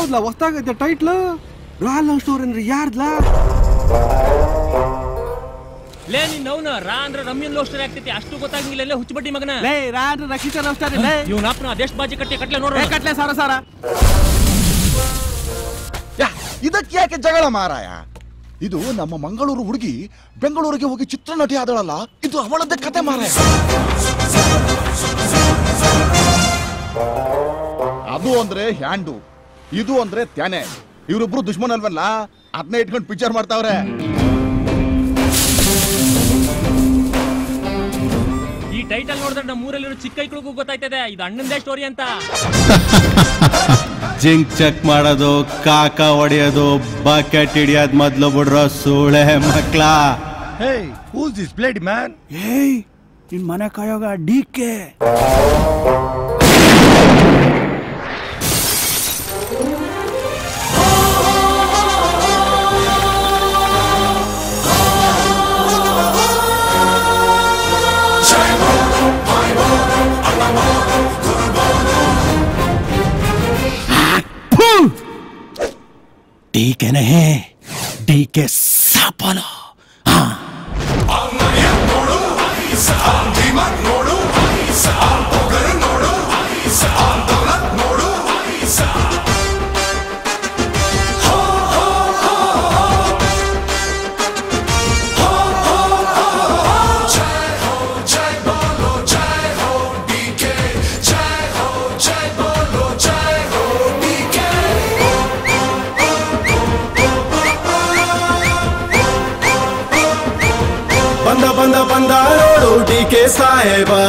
ಯಾವ್ದಲ್ಲ ಹೊಸ್ತಾಗೈತೆ title ರಾಲ್ love story ಅಂದ್ರೆ ಯಾರ್ದ್ಲಾ ಲೇ ನಿನ್ನವನ ರಾ ಅಂದ್ರೆ ರಮ್ಯನ್ ಲವ್ ಸ್ಟೋರಿ ಆಗ್ತೈತಿ ಅಷ್ಟು ಗೊತ್ತಾಗಿಲ್ಲ ಹುಚ್ಚಬಡ್ಡಿ ಮಗನ ಲೇ ರಾ ಅಂದ್ರೆ ರಕ್ಷಿತ ಲವ್ ಸ್ಟೋರಿ ಲೇ ಇವನಪ್ಪನ ಅದೆಷ್ಟು ಬಾಜಿ ಕಟ್ಲೆ ನೋಡ್ರ ಕಟ್ಲೆ ಸಾರ ಇದಕ್ಕೆ ಯಾಕೆ ಜಗಳ ಮಾರಾಯ ಇದು ನಮ್ಮ ಮಂಗಳೂರು ಹುಡುಗಿ ಬೆಂಗಳೂರಿಗೆ ಹೋಗಿ ಚಿತ್ರನಟಿ ಆದಳಲ್ಲ ಇದು ಅವಳದ್ದೇ ಕತೆ ಮಾರಾಯ ಅದು ಅಂದ್ರೆ ಹ್ಯಾಂಡು ಇದು ಅಂದ್ರೆ ತ್ಯಾನೆ ಇವರಿಬ್ರು ದುಶ್ಮನ್ ಅಲ್ವಲ್ಲ ಅದನ್ನೇ ಇಟ್ಕೊಂಡು ಪಿಕ್ಚರ್ ಮಾಡ್ತಾವ್ರೆ ಈ ಟೈಟಲ್ ನೋಡಿದ್ರೆ ನಮ್ಮ ಊರಲ್ಲಿರೋ ಚಿಕ್ಕ ಐಕ್ಳಿಗೂ ಗೊತ್ತಾಯ್ತದೆ ಇದು ಅಣ್ಣಂದೇ ಸ್ಟೋರಿ ಅಂತ ಜಿಂಕ್ ಚೆಕ್ ಮಾಡೋದು ಕಾಕ ಹೊಡೆಯೋದು ಬಕೆಟ್ ಹಿಡಿಯೋದು ಮೊದ್ಲು ಬಿಡ್ರೋ ಸೂಳೆ ಮಕ್ಳ ಹೂಸ್ ದಿಸ್ ಬ್ಲೇಡಿ ಮ್ಯಾನ್ ಏಯ್ ನಿನ್ ಮನೆ ಕಾಯೋಗ ಡಿಕೆ डीके नहीं डीके सापलो बंदा बंदा बंदा रोटी के साहेबा